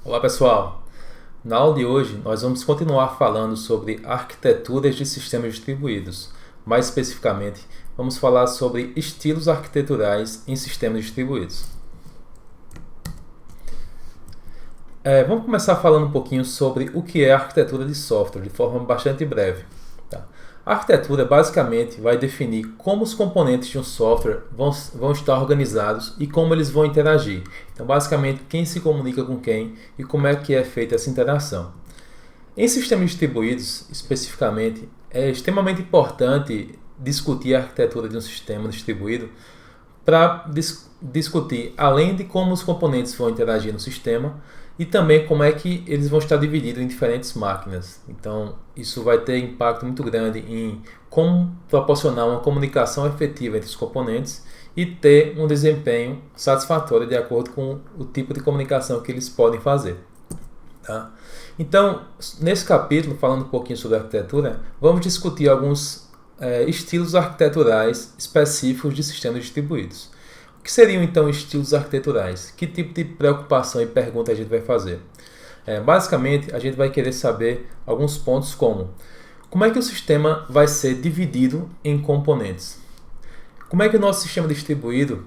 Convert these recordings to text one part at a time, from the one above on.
Olá pessoal, na aula de hoje nós vamos continuar falando sobre arquiteturas de sistemas distribuídos. Mais especificamente, vamos falar sobre estilos arquiteturais em sistemas distribuídos. Vamos começar falando um pouquinho sobre o que é arquitetura de software, de forma bastante breve. Tá? A arquitetura basicamente vai definir como os componentes de um software vão estar organizados e como eles vão interagir. Então, basicamente, quem se comunica com quem e como é que é feita essa interação. Em sistemas distribuídos, especificamente, é extremamente importante discutir a arquitetura de um sistema distribuído para discutir, além de como os componentes vão interagir no sistema, e também como é que eles vão estar divididos em diferentes máquinas. Então, isso vai ter impacto muito grande em como proporcionar uma comunicação efetiva entre os componentes e ter um desempenho satisfatório de acordo com o tipo de comunicação que eles podem fazer. Tá? Então, nesse capítulo, falando um pouquinho sobre arquitetura, vamos discutir alguns estilos arquiteturais específicos de sistemas distribuídos. O que seriam então estilos arquiteturais? Que tipo de preocupação e pergunta a gente vai fazer? Basicamente, a gente vai querer saber alguns pontos como é que o sistema vai ser dividido em componentes? Como é que o nosso sistema distribuído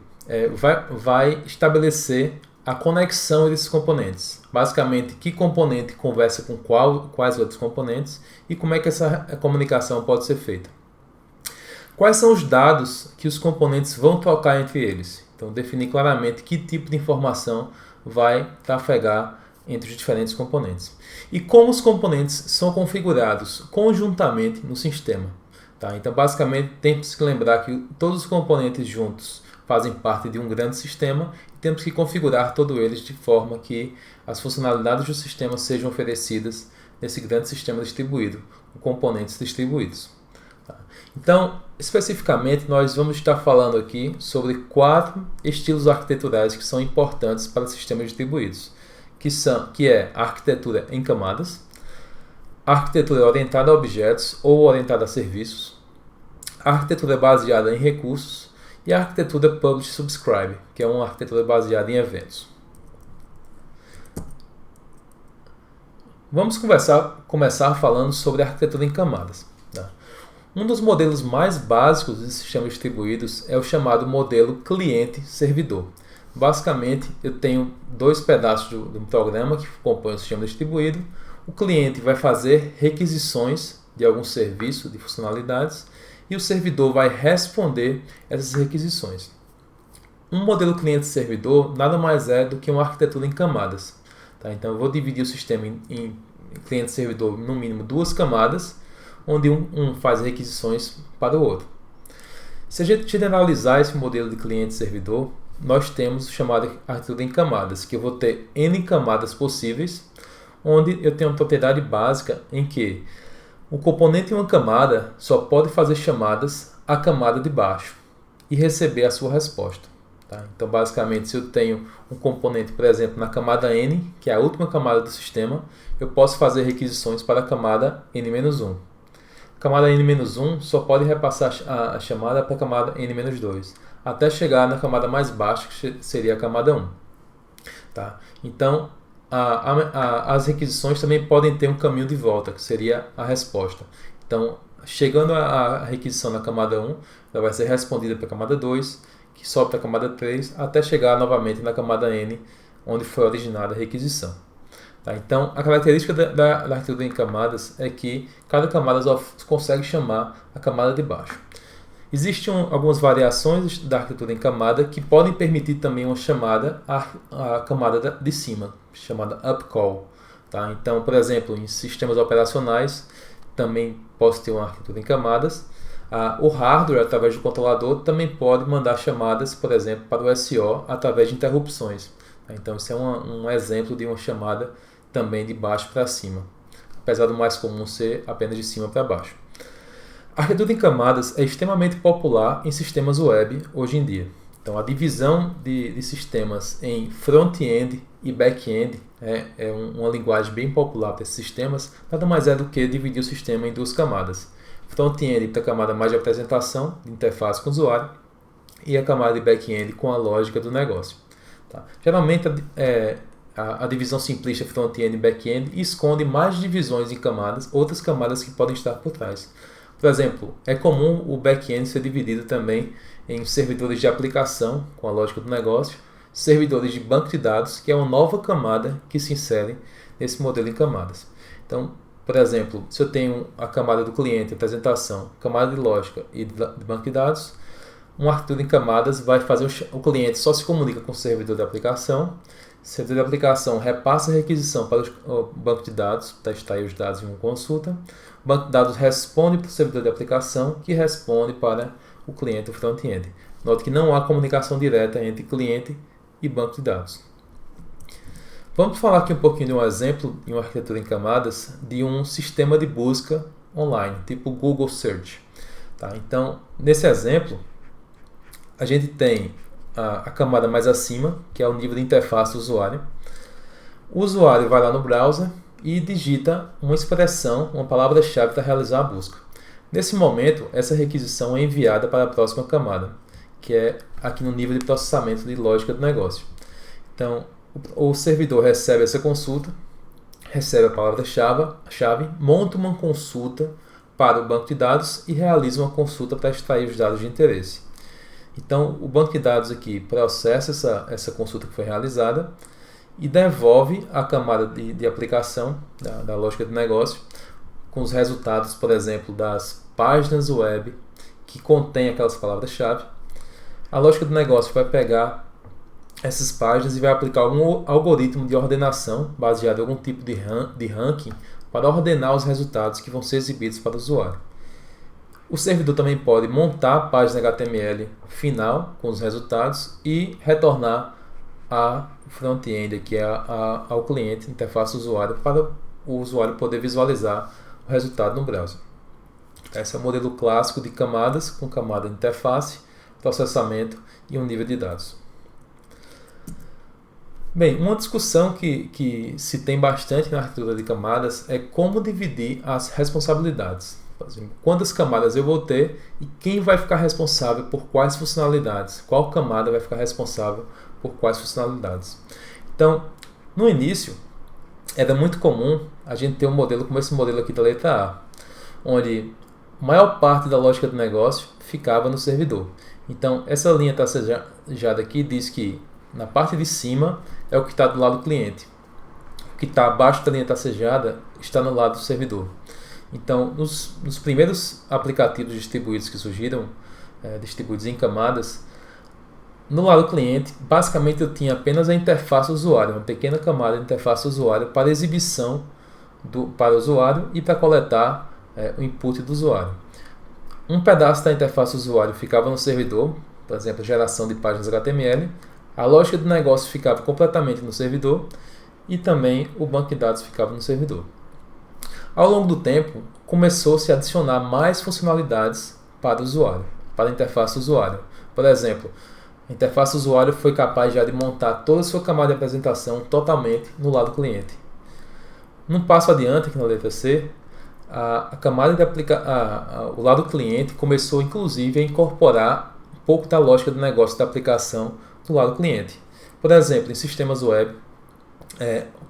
vai estabelecer a conexão desses componentes? Basicamente, que componente conversa com quais outros componentes e como é que essa comunicação pode ser feita? Quais são os dados que os componentes vão trocar entre eles? Então, definir claramente que tipo de informação vai trafegar entre os diferentes componentes. E como os componentes são configurados conjuntamente no sistema. Tá? Então, basicamente, temos que lembrar que todos os componentes juntos fazem parte de um grande sistema e temos que configurar todos eles de forma que as funcionalidades do sistema sejam oferecidas nesse grande sistema distribuído, com componentes distribuídos. Então, especificamente, nós vamos estar falando aqui sobre 4 estilos arquiteturais que são importantes para sistemas distribuídos, que é a arquitetura em camadas, a arquitetura orientada a objetos ou orientada a serviços, a arquitetura baseada em recursos e a arquitetura Publish Subscribe, que é uma arquitetura baseada em eventos. Vamos começar falando sobre a arquitetura em camadas. Tá? Um dos modelos mais básicos de sistemas distribuídos é o chamado modelo cliente-servidor. Basicamente, eu tenho 2 pedaços de um programa que compõem o sistema distribuído. O cliente vai fazer requisições de algum serviço, de funcionalidades, e o servidor vai responder essas requisições. Um modelo cliente-servidor nada mais é do que uma arquitetura em camadas. Tá? Então, eu vou dividir o sistema em cliente-servidor no mínimo 2 camadas, onde um faz requisições para o outro. Se a gente generalizar esse modelo de cliente-servidor, nós temos o chamado arquitetura em camadas, que eu vou ter N camadas possíveis, onde eu tenho uma propriedade básica em que o componente em uma camada só pode fazer chamadas à camada de baixo e receber a sua resposta. Tá? Então, basicamente, se eu tenho um componente, por exemplo, na camada N, que é a última camada do sistema, eu posso fazer requisições para a camada N-1. A camada N-1 só pode repassar a chamada para a camada N-2, até chegar na camada mais baixa, que seria a camada 1. Tá? Então, as requisições também podem ter um caminho de volta, que seria a resposta. Então, chegando a requisição na camada 1, ela vai ser respondida para a camada 2, que sobe para a camada 3, até chegar novamente na camada N, onde foi originada a requisição. Tá? Então, a característica da arquitetura em camadas é que cada camada só consegue chamar a camada de baixo. Existem algumas variações da arquitetura em camada que podem permitir também uma chamada à camada de cima, chamada upcall. Tá? Então, por exemplo, em sistemas operacionais, também posso ter uma arquitetura em camadas. O hardware, através do controlador, também pode mandar chamadas, por exemplo, para o SO através de interrupções. Tá? Então, isso é um exemplo de uma chamada também de baixo para cima, apesar do mais comum ser apenas de cima para baixo. A arquitetura em camadas é extremamente popular em sistemas web hoje em dia. Então, a divisão de sistemas em front-end e back-end é uma linguagem bem popular para esses sistemas, nada mais é do que dividir o sistema em 2 camadas. Front-end para a camada mais de apresentação, de interface com o usuário, e a camada de back-end com a lógica do negócio. Tá? Geralmente, a divisão simplista front-end e back-end e esconde mais divisões em camadas, outras camadas que podem estar por trás. Por exemplo, é comum o back-end ser dividido também em servidores de aplicação, com a lógica do negócio, servidores de banco de dados, que é uma nova camada que se insere nesse modelo em camadas. Então, por exemplo, se eu tenho a camada do cliente, apresentação, camada de lógica e de banco de dados, uma arquitetura em camadas vai fazer o cliente só se comunica com o servidor da aplicação, o servidor da aplicação repassa a requisição para o banco de dados, para extrair os dados em uma consulta, o banco de dados responde para o servidor da aplicação, que responde para o cliente do front-end. Note que não há comunicação direta entre cliente e banco de dados. Vamos falar aqui um pouquinho de um exemplo em uma arquitetura em camadas de um sistema de busca online, tipo Google Search. Tá? Então, nesse exemplo, a gente tem a camada mais acima, que é o nível de interface do usuário. O usuário vai lá no browser e digita uma expressão, uma palavra-chave para realizar a busca. Nesse momento, essa requisição é enviada para a próxima camada, que é aqui no nível de processamento de lógica do negócio. Então, o servidor recebe essa consulta, recebe a palavra-chave, monta uma consulta para o banco de dados e realiza uma consulta para extrair os dados de interesse. Então, o banco de dados aqui processa essa consulta que foi realizada e devolve a camada de aplicação da lógica do negócio com os resultados, por exemplo, das páginas web que contém aquelas palavras-chave. A lógica do negócio vai pegar essas páginas e vai aplicar algum algoritmo de ordenação baseado em algum tipo de ranking para ordenar os resultados que vão ser exibidos para o usuário. O servidor também pode montar a página HTML final com os resultados e retornar a front-end, que é ao cliente, interface usuário, para o usuário poder visualizar o resultado no browser. Esse é o modelo clássico de camadas, com camada de interface, processamento e um nível de dados. Bem, uma discussão que se tem bastante na arquitetura de camadas é como dividir as responsabilidades. Quantas camadas eu vou ter e quem vai ficar responsável por quais funcionalidades? Qual camada vai ficar responsável por quais funcionalidades? Então, no início, era muito comum a gente ter um modelo como esse modelo aqui da letra A, onde a maior parte da lógica do negócio ficava no servidor. Então, essa linha tracejada aqui diz que na parte de cima é o que está do lado do cliente. O que está abaixo da linha tracejada está no lado do servidor. Então, nos primeiros aplicativos distribuídos que surgiram, distribuídos em camadas, no lado do cliente, basicamente eu tinha apenas a interface usuário, uma pequena camada de interface usuário para exibição para o usuário e para coletar o input do usuário. Um pedaço da interface usuário ficava no servidor, por exemplo, geração de páginas HTML, a lógica do negócio ficava completamente no servidor e também o banco de dados ficava no servidor. Ao longo do tempo, começou-se a adicionar mais funcionalidades para o usuário, para a interface usuário. Por exemplo, a interface usuário foi capaz já de montar toda a sua camada de apresentação totalmente no lado cliente. Num passo adiante, aqui na letra C, a camada de o lado cliente começou inclusive a incorporar um pouco da lógica do negócio da aplicação do lado cliente. Por exemplo, em sistemas web,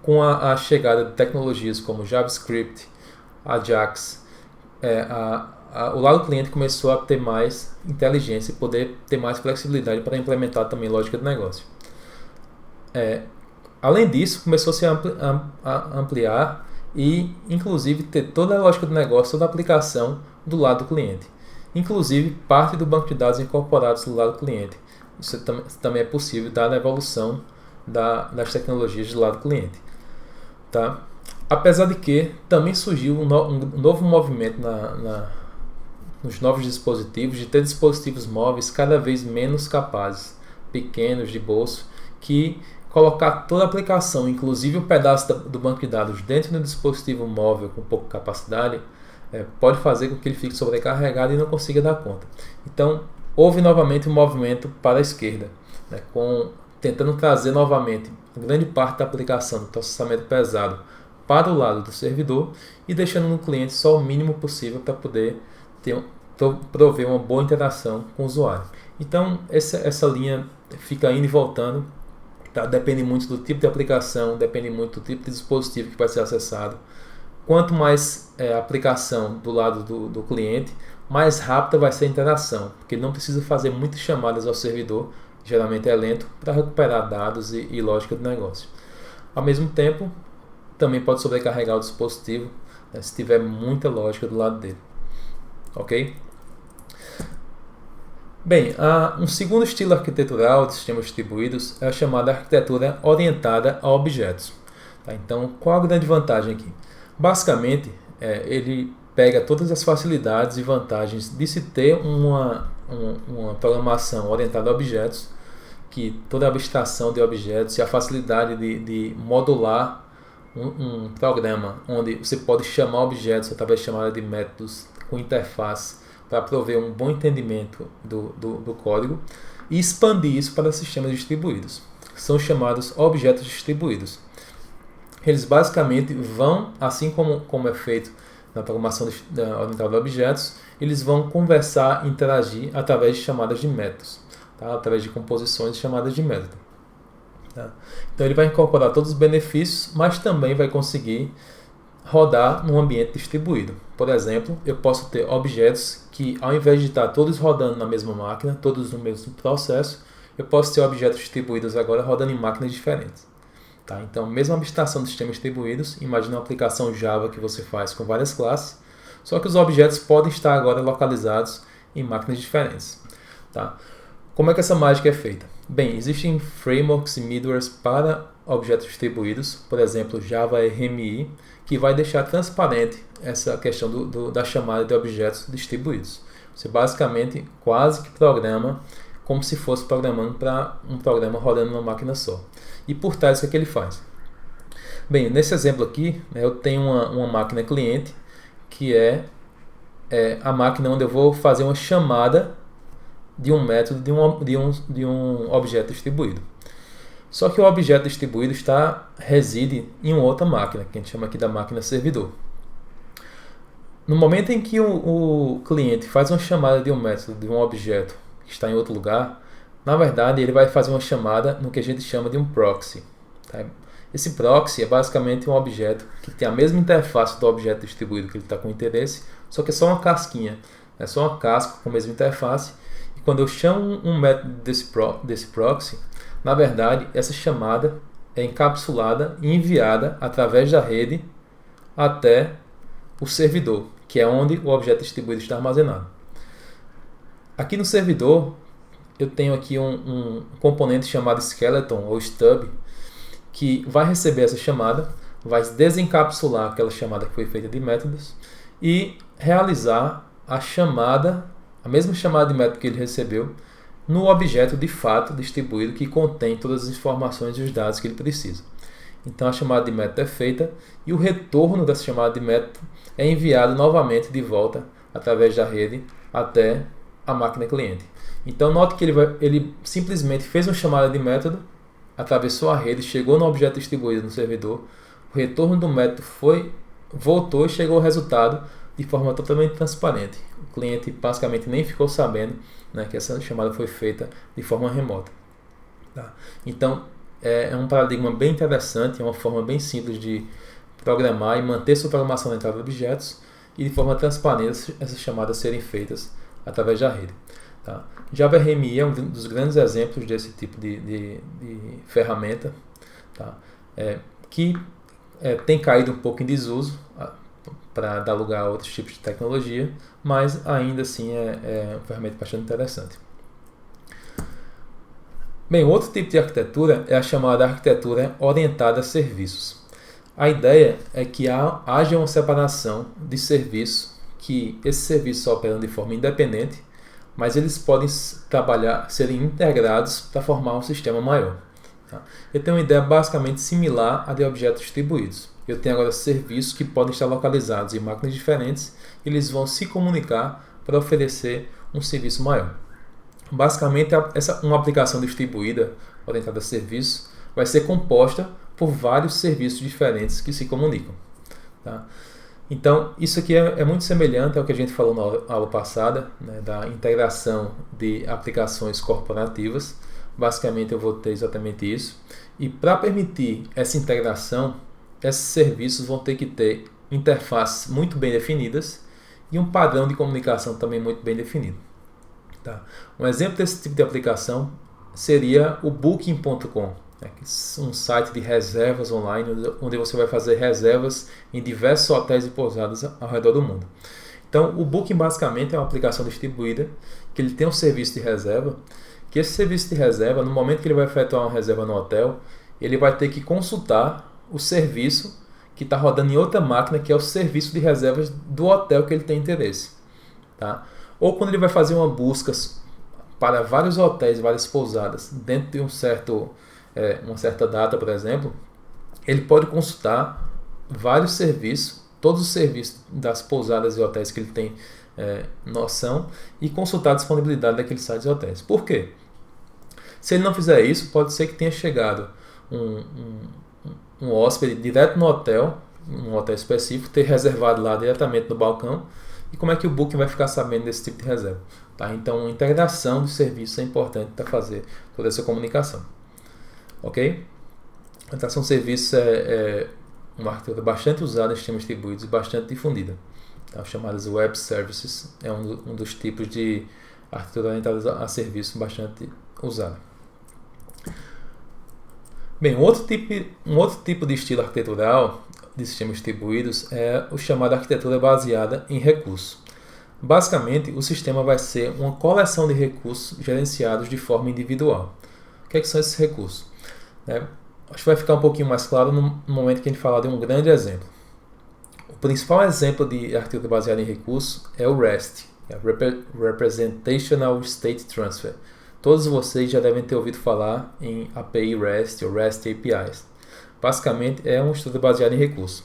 com a chegada de tecnologias como JavaScript, Ajax, o lado cliente começou a ter mais inteligência e poder ter mais flexibilidade para implementar também lógica de negócio. Além disso, começou-se a ampliar e, inclusive, ter toda a lógica do negócio, toda a aplicação do lado do cliente. Inclusive, parte do banco de dados incorporados do lado do cliente. Isso também é possível, dada a evolução das tecnologias do lado do cliente. Tá? Apesar de que também surgiu um novo movimento nos novos dispositivos, de ter dispositivos móveis cada vez menos capazes, pequenos, de bolso, que colocar toda a aplicação, inclusive um pedaço do banco de dados dentro do dispositivo móvel com pouca capacidade, pode fazer com que ele fique sobrecarregado e não consiga dar conta. Então, houve novamente um movimento para a esquerda, tentando trazer novamente grande parte da aplicação do processamento pesado para o lado do servidor e deixando no cliente só o mínimo possível para poder prover uma boa interação com o usuário. Então, essa linha fica indo e voltando Tá? Depende muito do tipo de aplicação, depende muito do tipo de dispositivo que vai ser acessado. Quanto mais aplicação do lado do cliente, mais rápida vai ser a interação, porque ele não precisa fazer muitas chamadas ao servidor, geralmente é lento, para recuperar dados e lógica do negócio. Ao mesmo tempo, também pode sobrecarregar o dispositivo, né, se tiver muita lógica do lado dele. Ok? Bem, um segundo estilo arquitetural de sistemas distribuídos é a chamada arquitetura orientada a objetos. Tá? Então, qual a grande vantagem aqui? Basicamente, ele pega todas as facilidades e vantagens de se ter uma programação orientada a objetos, que toda a abstração de objetos e a facilidade de modular um programa onde você pode chamar objetos através de chamada de métodos com interface para prover um bom entendimento do código e expandir isso para sistemas distribuídos. São chamados objetos distribuídos. Eles basicamente vão, assim como é feito na programação orientada a objetos, eles vão conversar, interagir através de chamadas de métodos, tá? Através de composições de chamadas de método. Tá? Então ele vai incorporar todos os benefícios, mas também vai conseguir rodar num ambiente distribuído. Por exemplo, eu posso ter objetos que, ao invés de estar todos rodando na mesma máquina, todos no mesmo processo, eu posso ter objetos distribuídos agora rodando em máquinas diferentes. Tá? Então, mesma abstração de sistemas distribuídos, imagina uma aplicação Java que você faz com várias classes, só que os objetos podem estar agora localizados em máquinas diferentes. Tá? Como é que essa mágica é feita? Bem, existem frameworks e middlewares para objetos distribuídos, por exemplo, Java RMI, que vai deixar transparente essa questão da chamada de objetos distribuídos. Você basicamente quase que programa como se fosse programando para um programa rodando numa máquina só. E por trás, o que ele faz? Bem, nesse exemplo aqui, né, eu tenho uma máquina cliente, que é a máquina onde eu vou fazer uma chamada de um método de um objeto distribuído. Só que o objeto distribuído reside em uma outra máquina, que a gente chama aqui da máquina servidor. No momento em que o cliente faz uma chamada de um método de um objeto que está em outro lugar, na verdade ele vai fazer uma chamada no que a gente chama de um proxy. Tá? Esse proxy é basicamente um objeto que tem a mesma interface do objeto distribuído que ele está com interesse, só que é só uma casquinha, é só uma casca com a mesma interface. E quando eu chamo um método desse proxy, na verdade essa chamada é encapsulada e enviada através da rede até o servidor, que é onde o objeto distribuído está armazenado. Aqui no servidor, eu tenho aqui um componente chamado skeleton ou stub, que vai receber essa chamada, vai desencapsular aquela chamada que foi feita de métodos e realizar a mesma chamada de método que ele recebeu no objeto de fato distribuído que contém todas as informações e os dados que ele precisa. Então a chamada de método é feita e o retorno dessa chamada de método é enviado novamente de volta através da rede até a máquina cliente. Então note que ele simplesmente fez uma chamada de método, atravessou a rede, chegou no objeto distribuído no servidor, o retorno do método voltou e chegou ao resultado de forma totalmente transparente. O cliente basicamente nem ficou sabendo, né, que essa chamada foi feita de forma remota. Tá? Então é um paradigma bem interessante, é uma forma bem simples de programar e manter sua programação orientada a objetos e de forma transparente essas chamadas serem feitas através da rede. Tá? Java RMI é um dos grandes exemplos desse tipo de ferramenta, tá? Que tem caído um pouco em desuso para dar lugar a outros tipos de tecnologia, mas ainda assim é uma ferramenta bastante interessante. Bem, outro tipo de arquitetura é a chamada arquitetura orientada a serviços. A ideia é que haja uma separação de serviços, que esses serviços operam de forma independente, mas eles podem serem integrados para formar um sistema maior. Tá? Eu tenho uma ideia basicamente similar à de objetos distribuídos. Eu tenho agora serviços que podem estar localizados em máquinas diferentes e eles vão se comunicar para oferecer um serviço maior. Basicamente, uma aplicação distribuída orientada a serviços vai ser composta por vários serviços diferentes que se comunicam. Tá? Então, isso aqui é muito semelhante ao que a gente falou na aula passada, né, da integração de aplicações corporativas. Basicamente, eu vou ter exatamente isso. E para permitir essa integração, esses serviços vão ter que ter interfaces muito bem definidas e um padrão de comunicação também muito bem definido. Tá? Um exemplo desse tipo de aplicação seria o Booking.com, um site de reservas online onde você vai fazer reservas em diversos hotéis e pousadas ao redor do mundo. Então, o Booking basicamente é uma aplicação distribuída que ele tem um serviço de reserva, que esse serviço de reserva, no momento que ele vai efetuar uma reserva no hotel, ele vai ter que consultar o serviço que está rodando em outra máquina, que é o serviço de reservas do hotel que ele tem interesse. Tá? Ou quando ele vai fazer uma busca para vários hotéis, várias pousadas, dentro de uma certa data, por exemplo, ele pode consultar vários serviços, todos os serviços das pousadas e hotéis que ele tem noção, e consultar a disponibilidade daqueles sites e hotéis. Por quê? Se ele não fizer isso, pode ser que tenha chegado um hóspede direto no hotel, um hotel específico, ter reservado lá diretamente no balcão, e como é que o Booking vai ficar sabendo desse tipo de reserva? Tá? Então, a integração dos serviços é importante para fazer toda essa comunicação. Ok? A integração de serviços é uma arquitetura bastante usada em sistemas distribuídos e bastante difundida. Tá? Chamadas Web Services é um dos tipos de arquitetura orientada a serviço bastante usada. Bem, um outro tipo de estilo arquitetural de sistemas distribuídos é o chamado arquitetura baseada em recursos. Basicamente, o sistema vai ser uma coleção de recursos gerenciados de forma individual. O que são esses recursos? Acho que vai ficar um pouquinho mais claro no momento que a gente falar de um grande exemplo. O principal exemplo de arquitetura baseada em recursos é o REST, Representational State Transfer. Todos vocês já devem ter ouvido falar em API REST ou REST APIs. Basicamente, é uma estrutura baseada em recursos.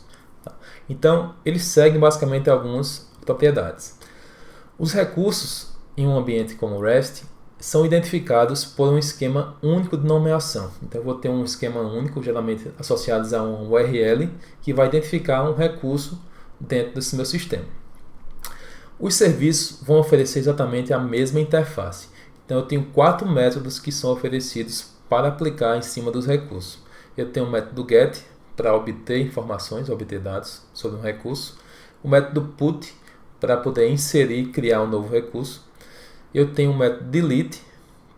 Então, eles seguem basicamente algumas propriedades. Os recursos em um ambiente como o REST são identificados por um esquema único de nomeação. Então, eu vou ter um esquema único, geralmente associado a um URL, que vai identificar um recurso dentro desse meu sistema. Os serviços vão oferecer exatamente a mesma interface. Então, eu tenho 4 métodos que são oferecidos para aplicar em cima dos recursos. Eu tenho o método GET para obter informações, obter dados sobre um recurso. O método PUT para poder inserir e criar um novo recurso. Eu tenho o método DELETE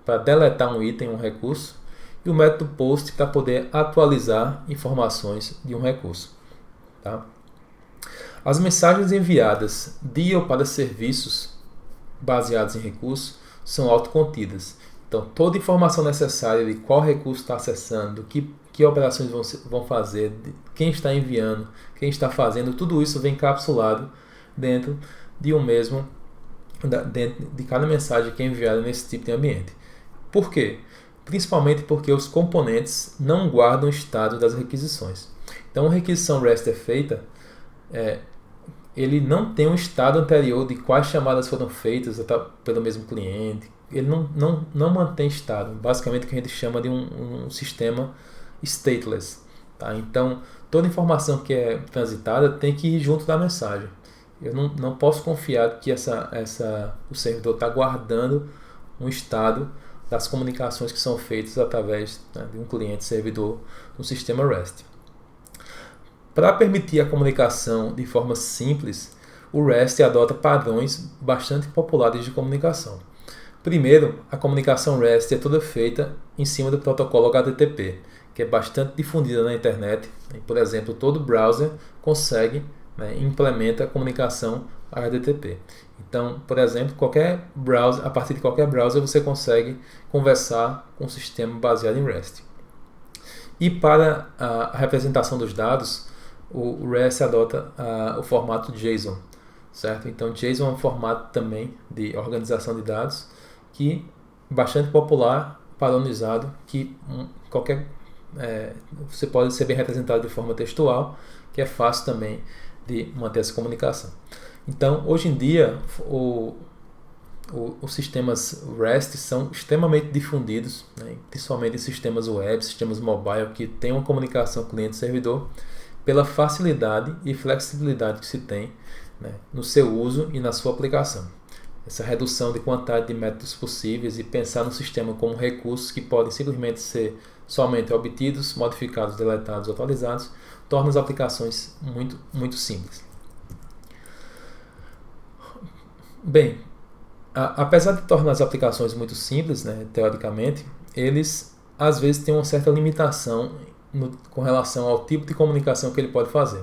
para deletar um item, um recurso. E o método POST para poder atualizar informações de um recurso. Tá? As mensagens enviadas de ou para serviços baseados em recursos são autocontidas. Então, toda informação necessária de qual recurso está acessando, que operações vão fazer, quem está enviando, quem está fazendo, tudo isso vem encapsulado dentro de dentro de cada mensagem que é enviada nesse tipo de ambiente. Por quê? Principalmente porque os componentes não guardam o estado das requisições. Então, uma requisição REST é feita, ele não tem um estado anterior de quais chamadas foram feitas pelo mesmo cliente. Ele não mantém estado. Basicamente, o que a gente chama de um sistema stateless. Tá? Então, toda informação que é transitada tem que ir junto da mensagem. Eu não posso confiar que o servidor está guardando um estado das comunicações que são feitas através de um cliente-servidor no sistema REST. Para permitir a comunicação de forma simples, o REST adota padrões bastante populares de comunicação. Primeiro, a comunicação REST é toda feita em cima do protocolo HTTP, que é bastante difundida na internet. Por exemplo, todo browser consegue, implementa a comunicação HTTP. Então, por exemplo, a partir de qualquer browser você consegue conversar com um sistema baseado em REST. E para a representação dos dados, o REST adota o formato JSON, certo? Então, JSON é um formato também de organização de dados que é bastante popular, padronizado, que você pode ser bem representado de forma textual, que é fácil também de manter essa comunicação. Então, hoje em dia, os sistemas REST são extremamente difundidos, principalmente em sistemas web, sistemas mobile, que tem uma comunicação cliente-servidor, pela facilidade e flexibilidade que se tem no seu uso e na sua aplicação. Essa redução de quantidade de métodos possíveis e pensar no sistema como recursos que podem simplesmente ser somente obtidos, modificados, deletados ou atualizados, torna as aplicações muito simples. Bem, apesar de tornar as aplicações muito simples, né, teoricamente, eles às vezes têm uma certa limitação com relação ao tipo de comunicação que ele pode fazer.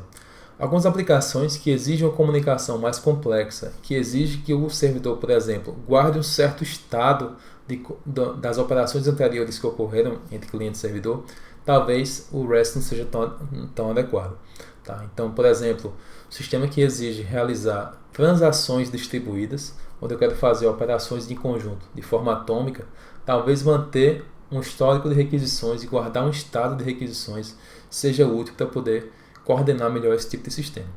Algumas aplicações que exigem uma comunicação mais complexa, que exigem que o servidor, por exemplo, guarde um certo estado das operações anteriores que ocorreram entre cliente e servidor, talvez o REST não seja tão adequado. Tá? Então, por exemplo, um sistema que exige realizar transações distribuídas, onde eu quero fazer operações em conjunto de forma atômica, talvez manter um histórico de requisições e guardar um estado de requisições seja útil para poder coordenar melhor esse tipo de sistema.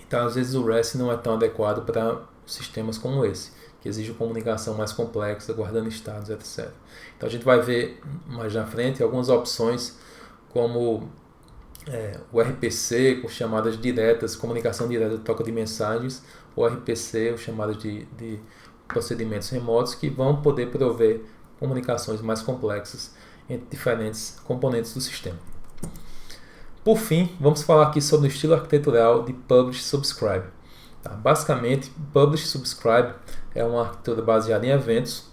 Então, às vezes o REST não é tão adequado para sistemas como esse, que exige comunicação mais complexa, guardando estados, etc. Então, a gente vai ver mais na frente algumas opções como o RPC, com chamadas diretas, comunicação direta de troca de mensagens, ou RPC, ou chamadas de procedimentos remotos, que vão poder prover comunicações mais complexas entre diferentes componentes do sistema. Por fim, vamos falar aqui sobre o estilo arquitetural de Publish Subscribe. Tá? Basicamente, Publish Subscribe é uma arquitetura baseada em eventos,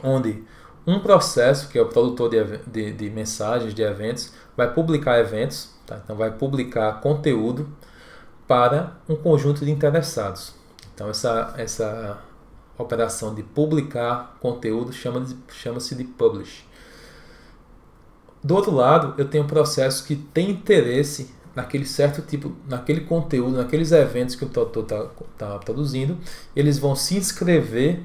onde um processo, que é o produtor de mensagens, de eventos, vai publicar eventos, tá? Então vai publicar conteúdo para um conjunto de interessados. Então essa operação de publicar conteúdo chama-se de Publish. Do outro lado, eu tenho um processo que tem interesse naquele certo tipo, naquele conteúdo, naqueles eventos que o produtor está produzindo. Eles vão se inscrever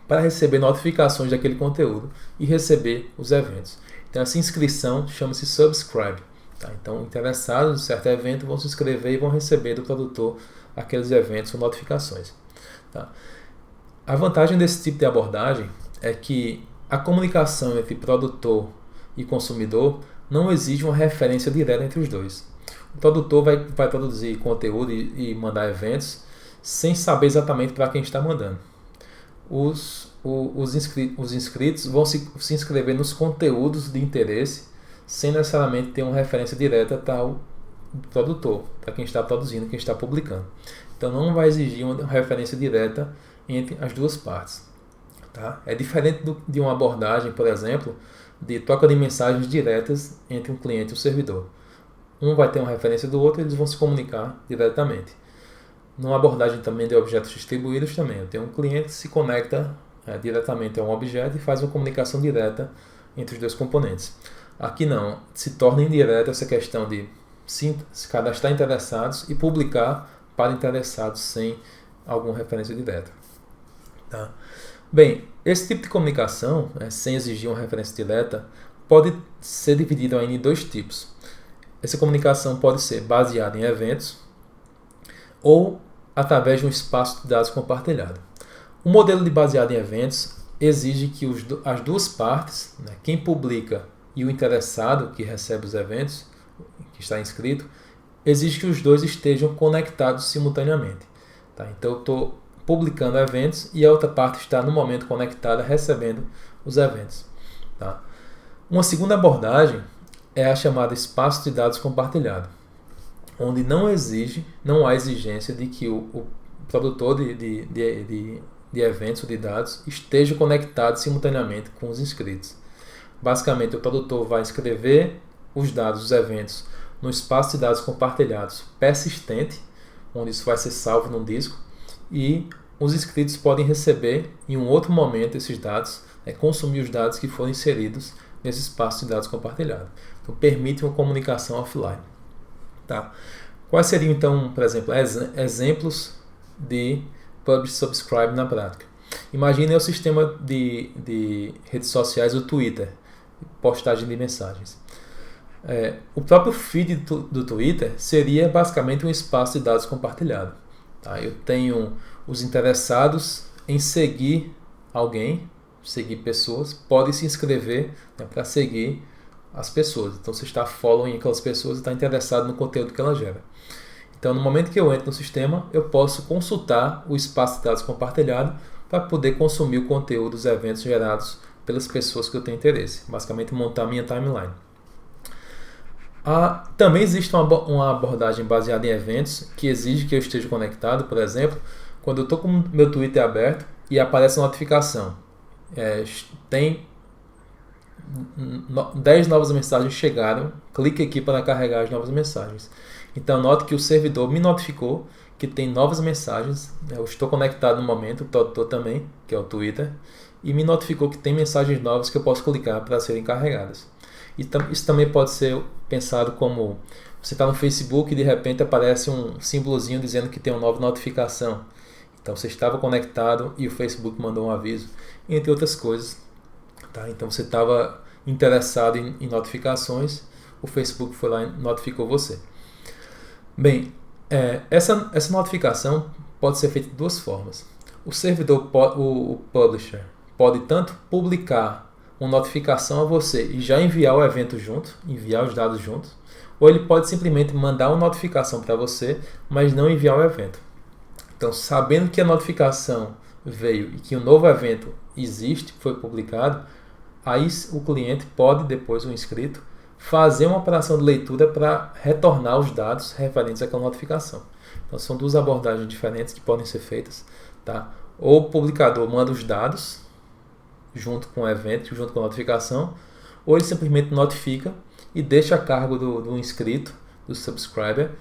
para receber notificações daquele conteúdo e receber os eventos. Então essa inscrição chama-se Subscribe. Tá? Então interessados em certo evento vão se inscrever e vão receber do produtor aqueles eventos ou notificações. Tá? A vantagem desse tipo de abordagem é que a comunicação entre produtor e consumidor não exige uma referência direta entre os dois. O produtor vai produzir conteúdo e mandar eventos sem saber exatamente para quem está mandando. Os inscritos vão se inscrever nos conteúdos de interesse sem necessariamente ter uma referência direta para o produtor, para quem está produzindo, quem está publicando. Então não vai exigir uma referência direta entre as duas partes. Tá? É diferente de uma abordagem, por exemplo, de troca de mensagens diretas entre um cliente e um servidor. Um vai ter uma referência do outro e eles vão se comunicar diretamente. Numa abordagem também de objetos distribuídos também, eu tenho um cliente que se conecta diretamente a um objeto e faz uma comunicação direta entre os dois componentes. Aqui não, se torna indireta essa questão de se cadastrar interessados e publicar para interessados sem alguma referência direta. Tá? Bem, esse tipo de comunicação, sem exigir uma referência direta, pode ser dividido ainda em dois tipos. Essa comunicação pode ser baseada em eventos ou através de um espaço de dados compartilhado. O modelo de baseado em eventos exige que as duas partes, quem publica e o interessado que recebe os eventos, que está inscrito, exige que os dois estejam conectados simultaneamente. Tá? Então eu estou publicando eventos e a outra parte está no momento conectada recebendo os eventos. Tá? Uma segunda abordagem é a chamada espaço de dados compartilhado, onde não há exigência de que o produtor de eventos ou de dados esteja conectado simultaneamente com os inscritos. Basicamente, o produtor vai escrever os dados dos eventos no espaço de dados compartilhados persistente, onde isso vai ser salvo num disco, e os inscritos podem receber em um outro momento esses dados, consumir os dados que foram inseridos nesse espaço de dados compartilhado. Então, permite uma comunicação offline. Tá? Quais seriam, então, por exemplo, exemplos de Publish Subscribe na prática? Imagine o sistema de redes sociais do Twitter, postagem de mensagens. O próprio feed do Twitter seria basicamente um espaço de dados compartilhado. Tá? Eu tenho os interessados em seguir alguém, seguir pessoas, podem se inscrever para seguir as pessoas. Então você está following aquelas pessoas e está interessado no conteúdo que ela gera. Então no momento que eu entro no sistema, eu posso consultar o espaço de dados compartilhado para poder consumir o conteúdo dos eventos gerados pelas pessoas que eu tenho interesse. Basicamente, montar minha timeline. Também existe uma abordagem baseada em eventos que exige que eu esteja conectado. Por exemplo, quando eu estou com o meu Twitter aberto e aparece a notificação, tem 10 novas mensagens chegaram, clique aqui para carregar as novas mensagens. Então note que o servidor me notificou que tem novas mensagens, eu estou conectado no momento, o Totó também, que é o Twitter, e me notificou que tem mensagens novas que eu posso clicar para serem carregadas. Isso também pode ser pensado como você está no Facebook e de repente aparece um símbolozinho dizendo que tem uma nova notificação. Então você estava conectado e o Facebook mandou um aviso, entre outras coisas. Tá? Então você estava interessado em notificações, o Facebook foi lá e notificou você. Bem, essa notificação pode ser feita de duas formas. O servidor, o publisher, pode tanto publicar uma notificação a você e já enviar o evento junto, enviar os dados juntos, ou ele pode simplesmente mandar uma notificação para você, mas não enviar o evento. Então, sabendo que a notificação veio e que um novo evento existe, foi publicado, aí o cliente pode, depois o inscrito, fazer uma operação de leitura para retornar os dados referentes àquela notificação. Então, são duas abordagens diferentes que podem ser feitas. Tá? Ou o publicador manda os dados junto com o evento, junto com a notificação, ou ele simplesmente notifica e deixa a cargo do inscrito, do subscriber,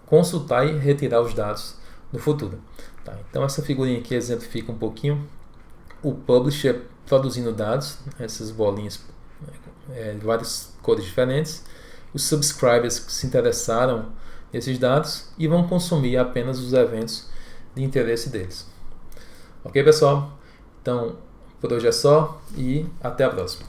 consultar e retirar os dados no futuro. Tá? Então essa figurinha aqui exemplifica um pouquinho o publisher produzindo dados, essas bolinhas de várias cores diferentes, os subscribers que se interessaram nesses dados e vão consumir apenas os eventos de interesse deles. Ok, pessoal? Então, por hoje é só e até a próxima.